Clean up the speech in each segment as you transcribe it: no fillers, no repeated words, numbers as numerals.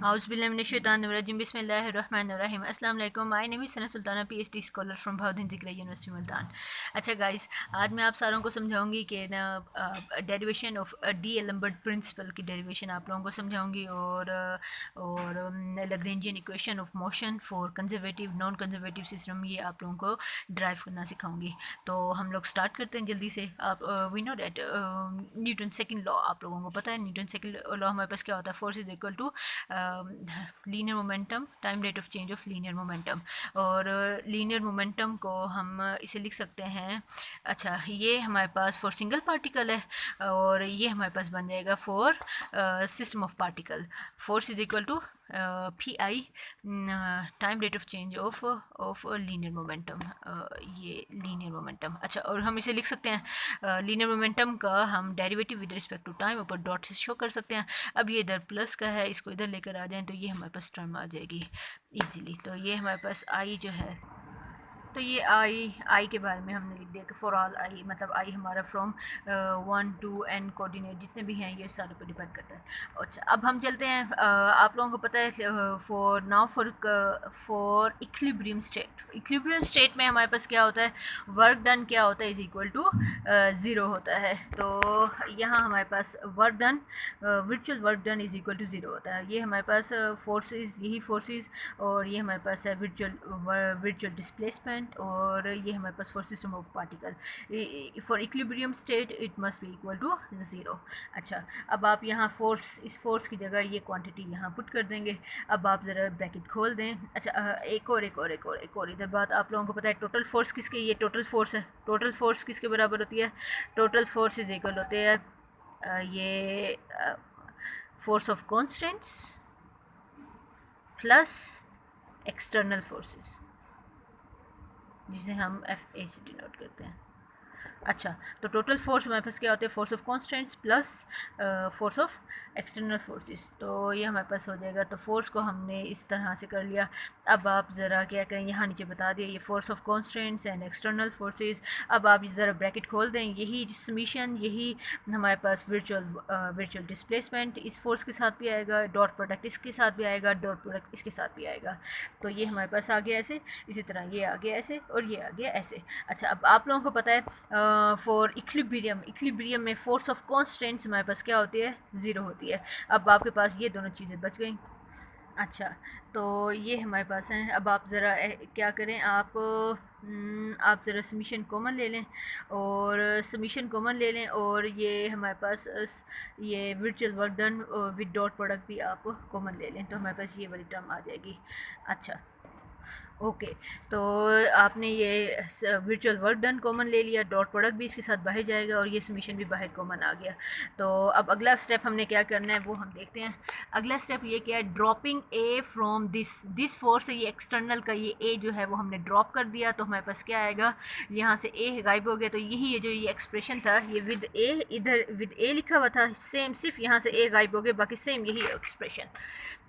Auzubillahiminash-shaytanir-rajim. Bismillahir-rahmanir-rahim. Assalamu alaikum. My name is Sana Sultana, PhD scholar from Bhavdin Zikra University Multan. अच्छा guys, आज मैं आप सारों को समझाऊंगी कि ना derivation of d'Alembert principle की डेरिवेशन आप लोगों को समझाऊंगी और Lagrangian equation of motion for conservative non conservative system ये आप लोगों को ड्राइव करना सिखाऊंगी। तो हम लोग स्टार्ट करते हैं जल्दी से। आप we know that Newton second law आप लोगों को पता है। न्यूटन सेकंड लॉ हमारे पास क्या होता है, force is equal to linear momentum time rate of change of linear momentum. और लीनियर मोमेंटम को हम इसे लिख सकते हैं। अच्छा, ये हमारे पास फॉर सिंगल पार्टिकल है और ये हमारे पास बन जाएगा for system of particle. Force is equal to P I time rate of change of linear momentum, ये लीनियर मोमेंटम। अच्छा, और हम इसे लिख सकते हैं लीनियर मोमेंटम का हम derivative with respect to time ऊपर डॉट से शो कर सकते हैं। अब ये इधर प्लस का है, इसको इधर लेकर आ जाएं तो ये हमारे पास टर्म आ जाएगी इजीली। तो ये हमारे पास आई जो है, तो ये आई के बारे में हमने लिख दिया कि फॉर ऑल आई, मतलब आई हमारा फ्रॉम 1 to n कोऑर्डिनेट जितने भी हैं ये सारे पे डिपेंड करता है। अच्छा, अब हम चलते हैं। आप लोगों को पता है for now for equilibrium state में हमारे पास क्या होता है, वर्क डन क्या होता है इज इक्वल टू 0 होता है। तो यहाँ हमारे पास work done virtual work done is equal to 0 होता है। ये हमारे पास फोर्सेस, यही फोर्सेस, और ये हमारे पास है वर्चुअल डिस्प्लेसमेंट, और ये हमारे पास for system of particle. For equilibrium state it must be equal to 0। अच्छा, अब आप यहाँ फोर्स, इस फोर्स की जगह ये क्वांटिटी यहाँ पुट कर देंगे। अब आप ज़रा ब्रैकेट खोल दें। अच्छा, एक और इधर बात आप लोगों को पता है टोटल फोर्स किसके, ये टोटल फोर्स है। टोटल फोर्स किसके बराबर होती है, टोटल फोर्स इज इक्वल होते हैं ये force of constants plus external forces, जिसे हम एफ ए से डिनोट करते हैं। अच्छा, तो टोटल फोर्स हमारे पास क्या होते हैं, force of constants plus force of external forces. तो ये हमारे पास हो जाएगा। तो फोर्स को हमने इस तरह से कर लिया। अब आप ज़रा क्या करें, यहाँ नीचे बता दिया ये force of constants and external forces. अब आप ज़रा ब्रैकेट खोल दें, यही समीशन, यही हमारे पास वर्चुअल डिस्प्लेसमेंट इस फोर्स के साथ भी आएगा, डॉट प्रोडक्ट इसके साथ भी आएगा, डॉट प्रोडक्ट इसके साथ भी आएगा। तो ये हमारे पास आ गया ऐसे, इसी तरह ये आ गया ऐसे और ये आ गया ऐसे। अच्छा, अब आप लोगों को पता है फॉर इक्विलिब्रियम में फोर्स ऑफ कॉन्स्टेंट्स हमारे पास क्या होती है, 0 होती है। अब आपके पास ये दोनों चीज़ें बच गई। अच्छा, तो ये हमारे पास हैं। अब आप ज़रा क्या करें, आप ज़रा समीशन कॉमन ले लें, और समीशन कॉमन ले लें, और ये हमारे पास ये virtual work done with dot product भी आप कॉमन ले लें, तो हमारे पास ये वाली टर्म आ जाएगी। अच्छा, ओके, तो आपने ये वर्चुअल वर्क डन कॉमन ले लिया, डॉट प्रोडक्ट भी इसके साथ बाहर जाएगा, और ये समीशन भी बाहर कॉमन आ गया। तो अब अगला स्टेप हमने क्या करना है वो हम देखते हैं। अगला स्टेप ये क्या है, dropping A from this force है, ये एक्सटर्नल का ये ए जो है वो हमने ड्रॉप कर दिया। तो हमारे पास क्या आएगा, यहाँ से ए गायब हो गया। तो यही ये जो ये एक्सप्रेशन था, ये विद ए, इधर विद ए लिखा हुआ था, सेम सिर्फ यहाँ से ए गायब हो गया, बाकी सेम यही एक्सप्रेशन।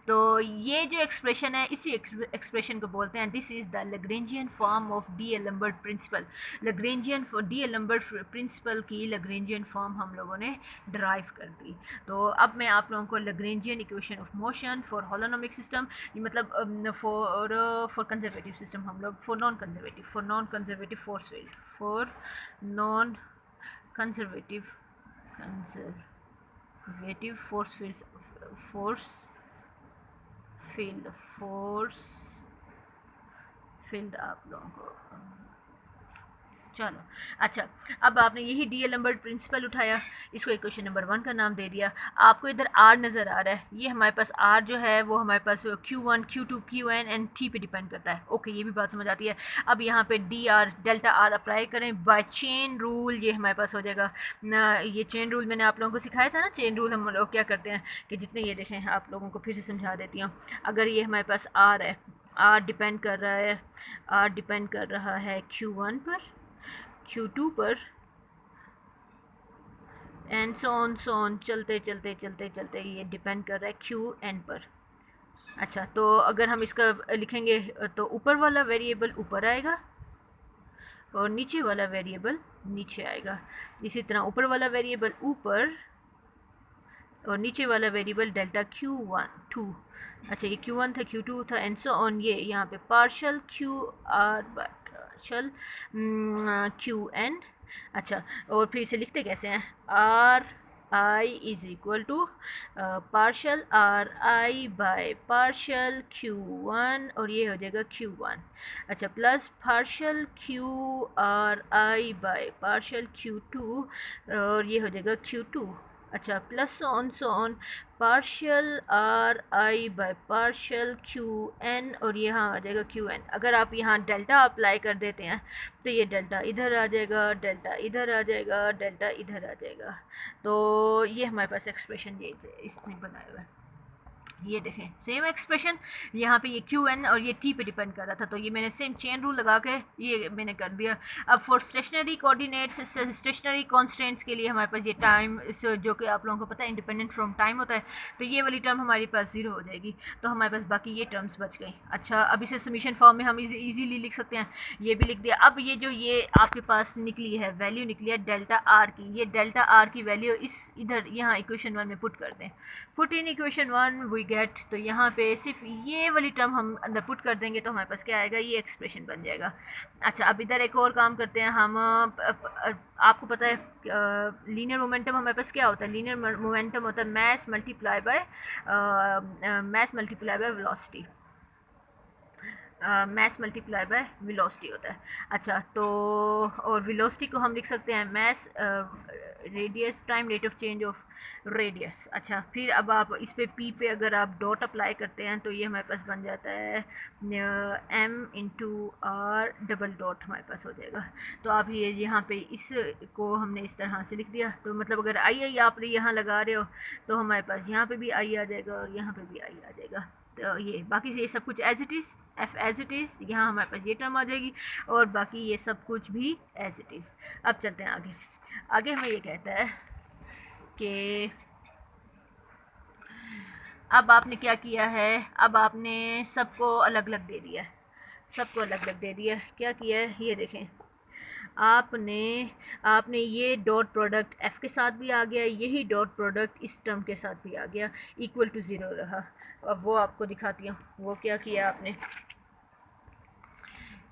तो ये जो एक्सप्रेशन है, इसी एक्सप्रेशन को बोलते हैं, this is the Lagrangian form of d'Alembert principle. Lagrangian d'Alembert principle की लैग्रेंजियन फॉर्म हम लोगों ने ड्राइव कर दी। तो अब मैं आप लोगों को Lagrangian equation of motion for holonomic system, मतलब फॉर कंजर्वेटिव सिस्टम, हम लोग for non conservative force field, for non conservative force field आप लोगों को। चलो, अच्छा, अब आपने यही डी एलम्बर्ट प्रिंसिपल उठाया, इसको इक्वेशन नंबर 1 का नाम दे दिया। आपको इधर आर नज़र आ रहा है, ये हमारे पास आर जो है वो हमारे पास Q1 Q2 Qn and T पे डिपेंड करता है। ओके, ये भी बात समझ आती है। अब यहाँ पे D R delta R apply करें बाय चेन रूल, ये हमारे पास हो जाएगा ना। ये चेन रूल मैंने आप लोगों को सिखाया था ना। चेन रूल हम लोग क्या करते हैं कि जितने, ये देखें आप लोगों को फिर से समझा देती हूँ। अगर ये हमारे पास आर है, आर डिपेंड कर रहा है Q1 पर, Q2 पर, एंड सो ऑन चलते ये डिपेंड कर रहा है Qn पर। अच्छा, तो अगर हम इसका लिखेंगे तो ऊपर वाला वेरिएबल ऊपर आएगा और नीचे वाला वेरिएबल नीचे आएगा। इसी तरह ऊपर वाला वेरिएबल ऊपर और नीचे वाला वेरिएबल डेल्टा Q2। अच्छा, ये Q1 था, Q2 था, एंड सो ऑन। ये यहाँ पे partial QR by partial QN। अच्छा, और फिर इसे लिखते कैसे हैं, RI is equal to partial RI by partial Q1, और ये हो जाएगा Q1। अच्छा, plus partial QRI by partial Q2, और ये हो जाएगा Q2। अच्छा, plus on partial RI by partial QN, और यहाँ आ जाएगा QN। अगर आप यहाँ डेल्टा अप्लाई कर देते हैं तो ये डेल्टा इधर आ जाएगा, डेल्टा इधर आ जाएगा, डेल्टा इधर आ जाएगा। तो ये हमारे पास एक्सप्रेशन ये इसने बनाया हुआ है। ये देखें सेम एक्सप्रेशन, यहाँ पे ये QN और ये T पे डिपेंड कर रहा था, तो ये मैंने सेम चेन रूल लगा के ये मैंने कर दिया। अब for stationary coordinates, stationary constants के लिए हमारे पास ये टाइम, जो कि आप लोगों को पता है इंडिपेंडेंट फ्रॉम टाइम होता है, तो ये वाली टर्म हमारे पास 0 हो जाएगी, तो हमारे पास बाकी ये टर्म्स बच गई। अच्छा, अब इसे समीशन फॉर्म में हम ईजीली लिख सकते हैं, ये भी लिख दिया। अब ये जो ये आपके पास निकली है वैल्यू निकली है डेल्टा R की, ये डेल्टा R की वैल्यू इस इधर यहाँ इक्वेशन 1 में पुट कर दें। Put in equation 1 we get, तो यहाँ पे सिर्फ ये वाली टर्म हम अंदर पुट कर देंगे तो हमारे पास क्या आएगा, ये एक्सप्रेशन बन जाएगा। अच्छा, अब इधर एक और काम करते हैं हम। आपको पता है लीनियर मोमेंटम हमारे पास क्या होता है, लीनियर मोमेंटम होता है मास multiply by velocity, mass multiply by velocity होता है। अच्छा, तो और वेलोसिटी को हम लिख सकते हैं mass radius time rate of change of radius. अच्छा, फिर अब आप इस पे P पे अगर आप डॉट अप्लाई करते हैं तो ये हमारे पास बन जाता है M into R double dot हमारे पास हो जाएगा। तो आप ये यहाँ पे इसको हमने इस तरह से लिख दिया, तो मतलब अगर आई आप यहाँ लगा रहे हो तो हमारे पास यहाँ पे भी आई आ जाएगा और यहाँ पे भी आई आ जाएगा। तो ये बाकी से ये सब कुछ as it is, F as it is, यहाँ हमारे पास ये टर्म आ जाएगी, और बाकी ये सब कुछ भी एज इट इज़। अब चलते हैं आगे। आगे हमें ये कहता है कि अब आपने क्या किया है, अब आपने सबको अलग अलग दे दिया है, सबको अलग अलग दे दिया। क्या किया है ये देखें, आपने ये डॉट प्रोडक्ट f के साथ भी आ गया, यही डॉट प्रोडक्ट इस टर्म के साथ भी आ गया, इक्वल टू 0 रहा। अब वो आपको दिखाती हूँ वो क्या किया आपने।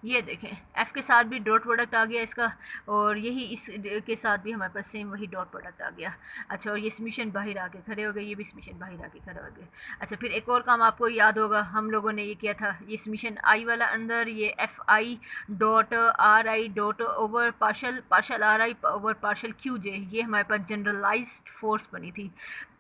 ये देखें f के साथ भी डॉट प्रोडक्ट आ गया इसका, और यही इस के साथ भी हमारे पास सेम वही डॉट प्रोडक्ट आ गया। अच्छा, और ये समीशन बाहर आके खड़े हो गए, ये भी समीशन बाहर आके खड़े हो गए। अच्छा, फिर एक और काम आपको याद होगा, हम लोगों ने ये किया था, ये समीशन आई वाला अंदर ये FI dot RI dot over partial RI over partial QJ, ये हमारे पास जनरलाइज्ड फोर्स बनी थी।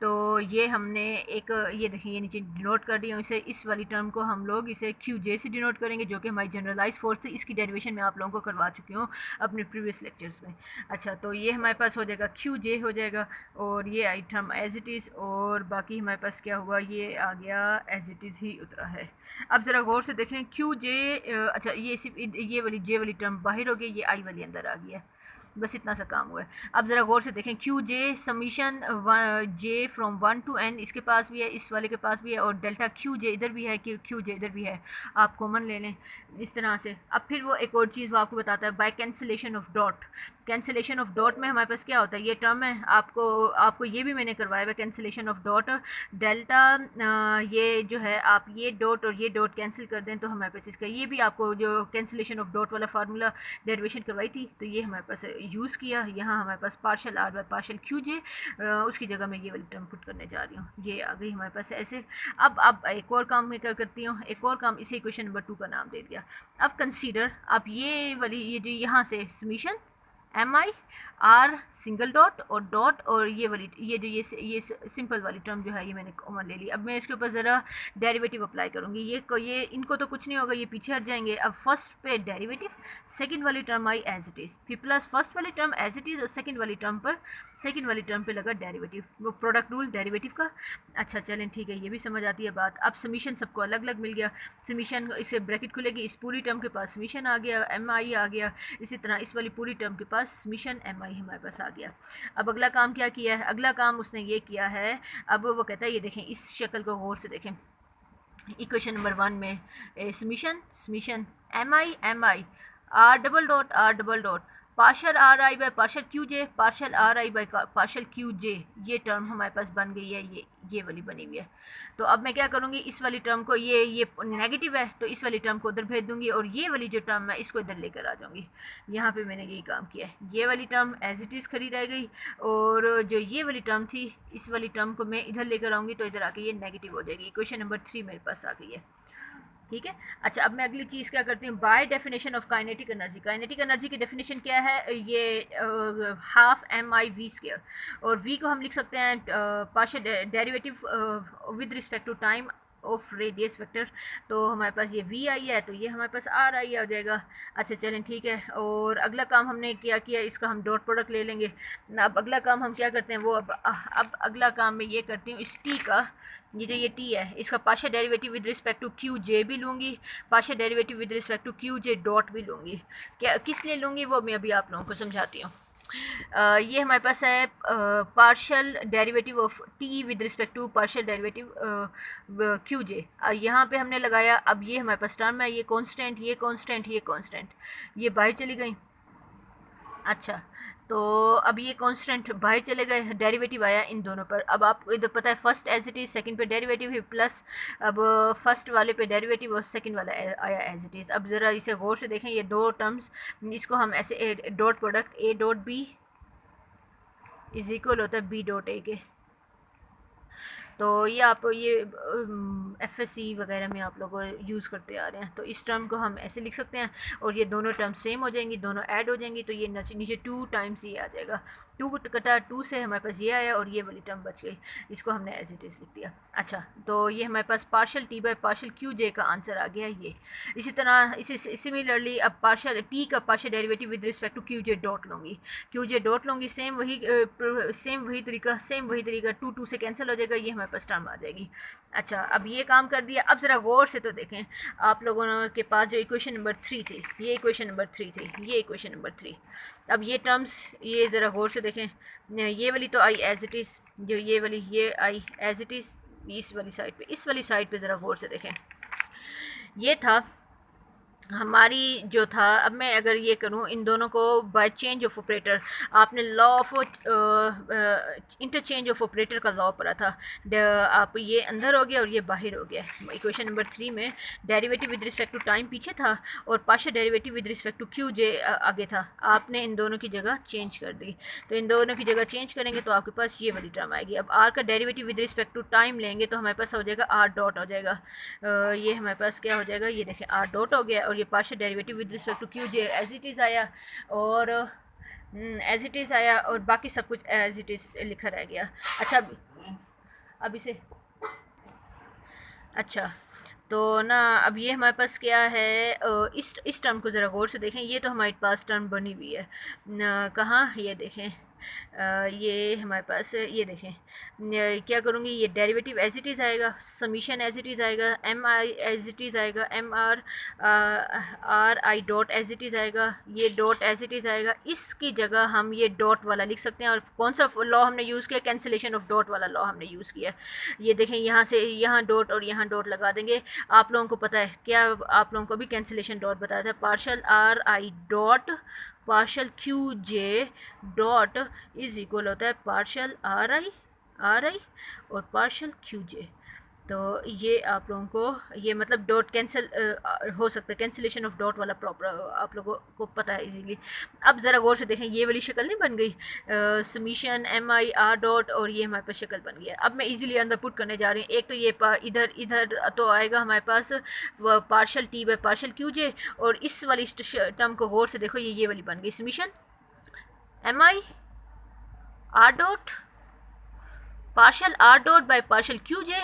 तो ये हमने एक ये देखिए ये नीचे डिनोट कर दिया इसे, इस वाली टर्म को हम लोग इसे QJ से डिनोट करेंगे, जो कि हमारी जनरलाइज फोर्स थी। इसकी डेरिवेशन मैं आप लोगों को करवा चुकी हूँ अपने प्रीवियस लेक्चर्स में। अच्छा, तो ये हमारे पास हो जाएगा QJ हो जाएगा, और ये I term as it is, और बाकी हमारे पास क्या हुआ, ये आ गया एज इट इज़ ही उतरा है। अब ज़रा गौर से देखें QJ, अच्छा ये सिर्फ ये वाली J वाली टर्म बाहर हो गई, ये I वाली अंदर आ गई है, बस इतना सा काम हुआ है। अब ज़रा गौर से देखें QJ summation J from 1 to n इसके पास भी है, इस वाले के पास भी है, और डेल्टा QJ इधर भी है, QJ इधर भी है, आप कॉमन ले लें इस तरह से। अब फिर वो एक और चीज़ वो आपको बताता है by cancellation of dot. Cancellation of dot में हमारे पास क्या होता है, ये टर्म है, आपको ये भी मैंने करवाया हुआ कैंसिलेशन ऑफ डॉट। डेल्टा ये जो है आप ये डॉट और ये डॉट कैंसिल कर दें तो हमारे पास इसका, ये भी आपको जो कैंसिलेशन ऑफ डॉट वाला फार्मूला डेरिवेशन करवाई थी, तो ये हमारे पास यूज़ किया। यहाँ हमारे पास partial R by partial QJ, उसकी जगह मैं ये वाली टर्म पुट करने जा रही हूँ, ये आ गई हमारे पास ऐसे। अब एक और काम मैं करती हूँ, एक और काम, इसे क्वेश्चन नंबर 2 का नाम दे दिया। अब कंसीडर, अब ये वाली ये जो यहाँ से summation MI R single dot और ये वाली ये जो ये सिंपल वाली टर्म जो है ये मैंने कॉमन ले ली। अब मैं इसके ऊपर ज़रा डेरिवेटिव अप्लाई करूँगी, ये इनको तो कुछ नहीं होगा, ये पीछे हट जाएंगे। अब फर्स्ट पे डेरिवेटिव, सेकंड वाली term I as it is, फिर प्लस फर्स्ट वाली टर्म एज इट इज़, और सेकंड वाली टर्म पे लगा डेरिवेटिव, वो प्रोडक्ट रूल डेरिवेटिव का। अच्छा चलें ठीक है, ये भी समझ आती है बात। अब समीशन सबको अलग अलग मिल गया, समीशन इससे ब्रैकेट खुलेगी, इस पूरी टर्म के पास समीशन आ गया, MI आ गया, इसी तरह इस वाली पूरी टर्म के पास समीशन MI हमारे पास आ गया। अब अगला काम क्या किया है, अगला काम उसने ये किया है, अब वो कहता है ये देखें, इस शक्ल को गौर से देखें, इक्वेशन नंबर 1 में summation MI R double dot partial R I by partial Q J, partial R I by partial Q J, ये टर्म हमारे पास बन गई है, ये वाली बनी हुई है। तो अब मैं क्या करूँगी, इस वाली टर्म को, ये नेगेटिव है तो इस वाली टर्म को उधर भेज दूँगी और ये वाली जो टर्म है इसको इधर लेकर आ जाऊँगी। यहाँ पे मैंने यही काम किया है, ये वाली टर्म एज इट इज़ खड़ी रह गई और जो ये वाली टर्म थी इस वाली टर्म को मैं इधर लेकर आऊँगी तो इधर आके ये नेगेटिव हो जाएगी। इक्वेशन नंबर 3 मेरे पास आ गई है, ठीक है। अच्छा, अब मैं अगली चीज़ क्या करती हूँ, by definition of kinetic energy. Kinetic energy की डेफिनेशन क्या है, ये half M I V square, और वी को हम लिख सकते हैं partial derivative with respect to time of radius vector. तो हमारे पास ये वी आई है तो ये हमारे पास आर आई आ जाएगा। अच्छा चलें ठीक है, और अगला काम हमने क्या किया, इसका हम डॉट प्रोडक्ट ले लेंगे। अब अगला काम हम क्या करते हैं वो, अब अगला काम मैं ये करती हूँ, इस टी का, ये जो ये टी है इसका partial derivative with respect to Q J भी लूँगी, partial derivative with respect to Q J dot भी लूँगी। क्या किस लिए लूँगी वो मैं अभी आप लोगों को समझाती हूँ। ये हमारे पास है partial derivative of T with respect to partial derivative Q J. यहाँ पे हमने लगाया, अब ये हमारे पास टर्म है, ये कांस्टेंट, ये कांस्टेंट, ये कांस्टेंट, ये बाहर चली गई। अच्छा, तो अब ये कांस्टेंट बाहर चले गए, डेरिवेटिव आया इन दोनों पर। अब आपको इधर पता है first as it is, second पे डेरिवेटिव है प्लस, अब फर्स्ट वाले पे डेरिवेटिव और सेकंड वाला आया एज इट इज़। अब ज़रा इसे गौर से देखें, ये दो टर्म्स, इसको हम ऐसे dot product A dot B is equal होता है बी डॉट ए के। तो ये आप ये एफएससी वगैरह में आप लोग यूज़ करते आ रहे हैं। तो इस टर्म को हम ऐसे लिख सकते हैं और ये दोनों टर्म सेम हो जाएंगी, दोनों ऐड हो जाएंगी, तो ये नीचे 2 टाइम्स ये आ जाएगा। 2 कटा 2 से हमारे पास ये आया और ये वाली टर्म बच गई, इसको हमने एज इट इज़ लिख दिया। अच्छा, तो ये हमारे पास partial t by partial q j का आंसर आ गया ये। इसी तरह सिमिलरली अब पार्शियल टी का partial derivative with respect to Q J dot लूँगी, क्यू जे डॉट लूँगी, सेम वही तरीका 2 2 से कैंसिल हो जाएगा, ये हमारे पास टर्म आ जाएगी। अच्छा, अब ये काम कर दिया। अब ज़रा गौर से तो देखें, आप लोगों के पास जो इक्वेशन नंबर 3 थी, ये इक्वेशन नंबर 3 थी, ये इक्वेशन नंबर 3। अब ये टर्म्स, ये ज़रा गौर से देखें, ये वाली तो आई एज इट इज़, जो ये वाली ये आई एज इट इज़, इस वाली साइड पे ज़रा गौर से देखें, ये था हमारी जो था। अब मैं अगर ये करूँ इन दोनों को बाय चेंज ऑफ ऑपरेटर, आपने law of interchange of operator का लॉ पढ़ा था, आप ये अंदर हो गया और ये बाहर हो गया। इक्वेशन नंबर 3 में derivative with respect to time पीछे था और partial derivative with respect to Q j आगे था, आपने इन दोनों की जगह चेंज कर दी। तो इन दोनों की जगह चेंज करेंगे तो आपके पास ये वाली टर्म आएगी। अब आर का derivative with respect to time लेंगे तो हमारे पास हो जाएगा आर डॉट हो जाएगा, ये हमारे पास क्या हो जाएगा, ये देखें आर डॉट हो गया, और ये partial derivative with respect to Q J as it is आया, और एज इट इज़ आया, और बाकी सब कुछ एज इट इज़ लिखा रह गया। अच्छा, अब इसे, अच्छा तो ना अब ये हमारे पास क्या है, इस टर्म को ज़रा गौर से देखें, ये तो हमारे पास टर्म बनी हुई है कहाँ, ये देखें, ये हमारे पास ये देखें, क्या करूँगी, ये डेरिवेटिव एज इट इज़ आएगा, समीशन एज इट इज़ आएगा, m i as it is आएगा, m r r i dot as it is आएगा, ये डॉट एज इट इज़ आएगा। इसकी जगह हम ये डॉट वाला लिख सकते हैं, और कौन सा लॉ हमने यूज़ किया, कैंसिलेशन ऑफ डॉट वाला लॉ हमने यूज़ किया। ये देखें, यहाँ से यहाँ डॉट और यहाँ डॉट लगा देंगे। आप लोगों को पता है क्या, आप लोगों को भी कैंसिलेशन डॉट बताया था, partial are i dot partial q J dot is equal होता है पार्शियल आर आई और पार्शियल क्यू जे। तो ये आप लोगों को ये मतलब डॉट कैंसिल हो सकता है, कैंसिलेशन ऑफ डॉट वाला प्रॉपर आप लोगों को पता है इजीली। अब ज़रा गौर से देखें, ये वाली शक्ल नहीं बन गई, summation M I R dot, और ये हमारे पास शक्ल बन गया। अब मैं इजीली अंदर पुट करने जा रही हूँ। एक तो ये इधर तो आएगा हमारे पास partial t by partial q j, और इस वाली टर्म को गौर से देखो, ये वाली बन गई, summation M I R dot partial r dot by partial q j,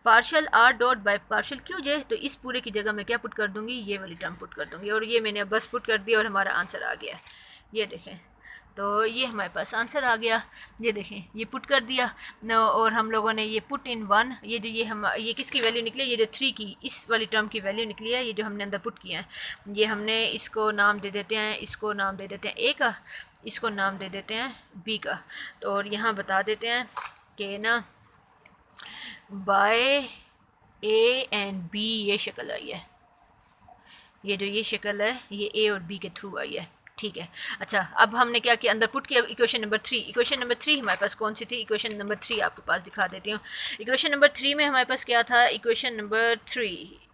partial r dot by partial q j. तो इस पूरे की जगह मैं क्या पुट कर दूंगी, ये वाली टर्म पुट कर दूंगी, और ये मैंने बस पुट कर दिया और हमारा आंसर आ गया। ये देखें, तो ये हमारे पास आंसर आ गया, ये देखें, ये पुट कर दिया और हम लोगों ने ये पुट इन 1, ये जो ये किसकी वैल्यू निकली, ये जो 3 की इस वाली टर्म की वैल्यू निकली है, ये जो हमने अंदर पुट किया है। ये हमने इसको नाम दे देते हैं, इसको नाम दे देते हैं ए का, इसको नाम दे देते हैं बी का। तो और यहाँ बता देते हैं कि ना बाय ए एंड बी ये शक्ल आई है, ये जो ये शक्ल है ये ए और बी के थ्रू आई है। ठीक है। अच्छा, अब हमने क्या किया, अंदर पुट किया इक्वेशन नंबर 3। इक्वेशन नंबर 3 हमारे पास कौन सी थी? इक्वेशन नंबर 3 आपके पास दिखा देती हूँ। इक्वेशन नंबर 3 में हमारे पास क्या था? इक्वेशन नंबर 3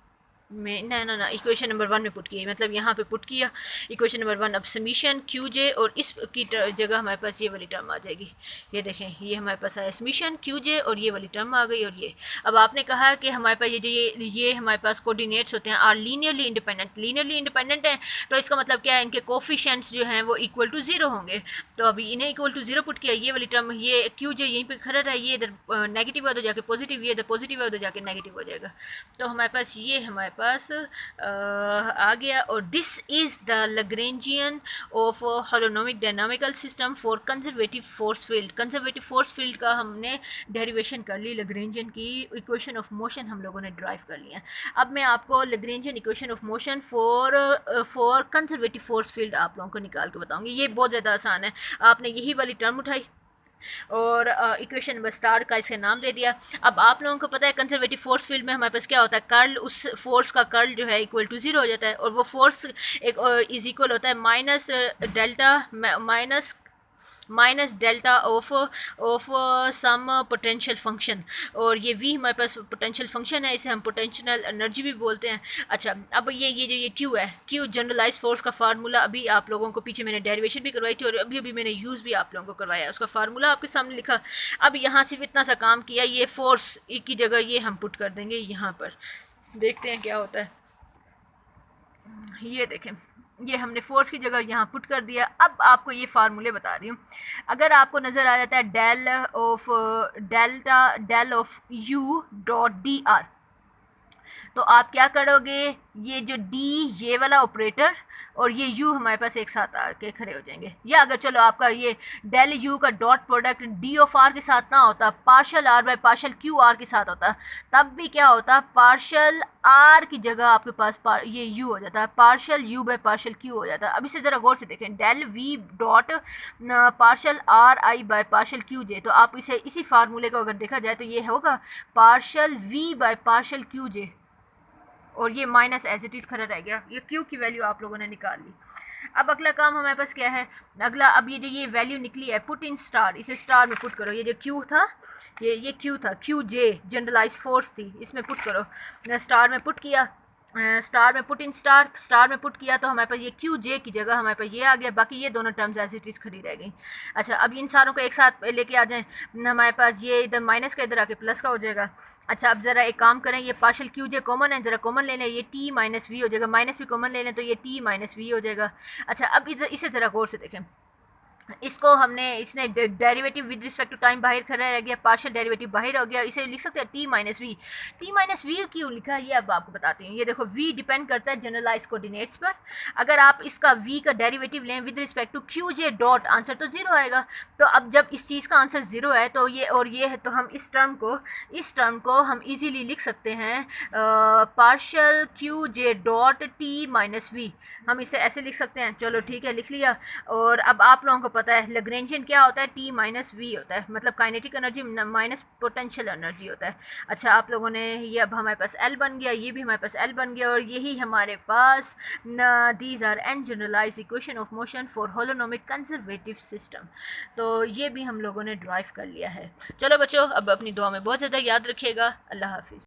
में ना इक्वेशन नंबर 1 में पुट किया, मतलब यहाँ पे पुट किया इक्वेशन नंबर 1। अब समीशन क्यू जे, और इस की जगह हमारे पास ये वाली टर्म आ जाएगी। ये देखें, ये हमारे पास आया समीशन क्यू जे और ये वाली टर्म आ गई। और ये अब आपने कहा कि हमारे पास ये हमारे पास कोऑर्डिनेट्स होते हैं are linearly independent. Linearly independent हैं तो इसका मतलब क्या है, इनके कोफिशिएंट्स जो हैं वो इक्वल टू 0 होंगे। तो अभी इन्हें इक्वल टू 0 पुट किया, ये वाली टर्म, ये क्यू जे यहीं पर खड़ा रहा, ये इधर नेगेटिव है तो जाके पॉजिटिव, ये इधर पॉजिटिव है तो जाके नेगेटिव हो जाएगा। तो हमारे पास ये हमारे पास आ गया। और this is the Lagrangian of holonomic dynamical system for conservative force field. Conservative force field का हमने डेरिवेशन कर ली, लैग्रेंजियन की इक्वेशन ऑफ मोशन हम लोगों ने ड्राइव कर लिया। अब मैं आपको Lagrangian equation of motion for conservative force field आप लोगों को निकाल के बताऊंगी। ये बहुत ज़्यादा आसान है। आपने यही वाली टर्म उठाई और इक्वेशन नंबर स्टार का इसका नाम दे दिया। अब आप लोगों को पता है कंजर्वेटिव फोर्स फील्ड में हमारे पास क्या होता है, कर्ल, उस फोर्स का कर्ल जो है इक्वल टू 0 हो जाता है। और वो फोर्स एक इज इक्वल होता है minus delta of some potential function. और ये v हमारे पास पोटेंशियल फंक्शन है, इसे हम पोटेंशियल एनर्जी भी बोलते हैं। अच्छा, अब ये q है, q जनरलाइज फोर्स का फार्मूला अभी आप लोगों को पीछे मैंने डेरिवेशन भी करवाई थी और अभी मैंने यूज़ भी आप लोगों को करवाया, उसका फार्मूला आपके सामने लिखा। अब यहाँ सिर्फ इतना सा काम किया, ये फोर्स की जगह ये हम पुट कर देंगे यहाँ पर, देखते हैं क्या होता है। ये देखें, ये हमने फोर्स की जगह यहाँ पुट कर दिया। अब आपको ये फार्मूले बता रही हूँ। अगर आपको नज़र आ जाता है del of u dot D R, तो आप क्या करोगे, ये जो d ये वाला ऑपरेटर और ये u हमारे पास एक साथ आके खड़े हो जाएंगे। या अगर चलो आपका ये डेल u का dot product d of r के साथ ना होता, partial r by partial q r के साथ होता, तब भी क्या होता, पार्शल r की जगह आपके पास ये u हो जाता है, partial u bye partial q हो जाता है। अब इसे ज़रा गौर से देखें, del v dot partial r i by partial q j, तो आप इसे इसी फार्मूले को अगर देखा जाए तो ये होगा partial v bye partial q j, और ये माइनस एज इट इज़ खड़ा रह गया। ये क्यू की वैल्यू आप लोगों ने निकाल ली। अब अगला काम हमारे पास क्या है, अगला, अब ये जो ये वैल्यू निकली है, पुट इन स्टार, इसे स्टार में पुट करो। ये जो क्यू था, ये क्यू था, क्यू जे जनरलाइज फोर्स थी, इसमें पुट करो। स्टार में पुट किया, स्टार में पुट इन स्टार में पुट किया, तो हमारे पास ये क्यू जे की जगह हमारे पास ये आ गया। बाकी ये दोनों टर्म्स एज इट इज़ खड़ी रह गई। अच्छा, अब इन सारों को एक साथ लेके आ जाएं, हमारे पास ये इधर माइनस का इधर आके प्लस का हो जाएगा। अच्छा, अब ज़रा एक काम करें, ये पार्शल क्यू जे कॉमन है, ज़रा कॉमन ले लें, ये टी माइनस वी हो जाएगा, माइनस भी कॉमन ले लें तो ये टी माइनस वी हो जाएगा। अच्छा, अब इसे ज़रा गौर से देखें, इसको हमने, इसने derivative with respect to time बाहर खड़ा रह गया, पार्शियल डेरिवेटिव बाहर हो गया, इसे लिख सकते हैं t minus v. T minus v क्यों लिखा है ये अब आपको बताती हूँ। ये देखो, वी डिपेंड करता है जनरलाइज कोऑर्डिनेट्स पर। अगर आप इसका वी का डेरिवेटिव लें with respect to Q J dot, answer तो 0 आएगा। तो अब जब इस चीज़ का आंसर 0 है तो ये और ये है, तो हम इस टर्म को हम इजीली लिख सकते हैं पार्शियल क्यू जे डॉट टी माइनस वी, हम इसे ऐसे लिख सकते हैं। चलो ठीक है, लिख लिया। और अब आप लोगों को पता है लैग्रेंजियन क्या होता है, टी माइनस वी होता है, मतलब kinetic energy minus potential energy होता है। अच्छा, आप लोगों ने ये, अब हमारे पास एल बन गया, ये भी हमारे पास एल बन गया, और यही हमारे पास these are an generalize equation of motion for holonomic conservative system. तो ये भी हम लोगों ने ड्राइव कर लिया है। चलो बच्चों, अब अपनी दुआ में बहुत ज़्यादा याद रखिएगा। अल्लाह हाफिज़।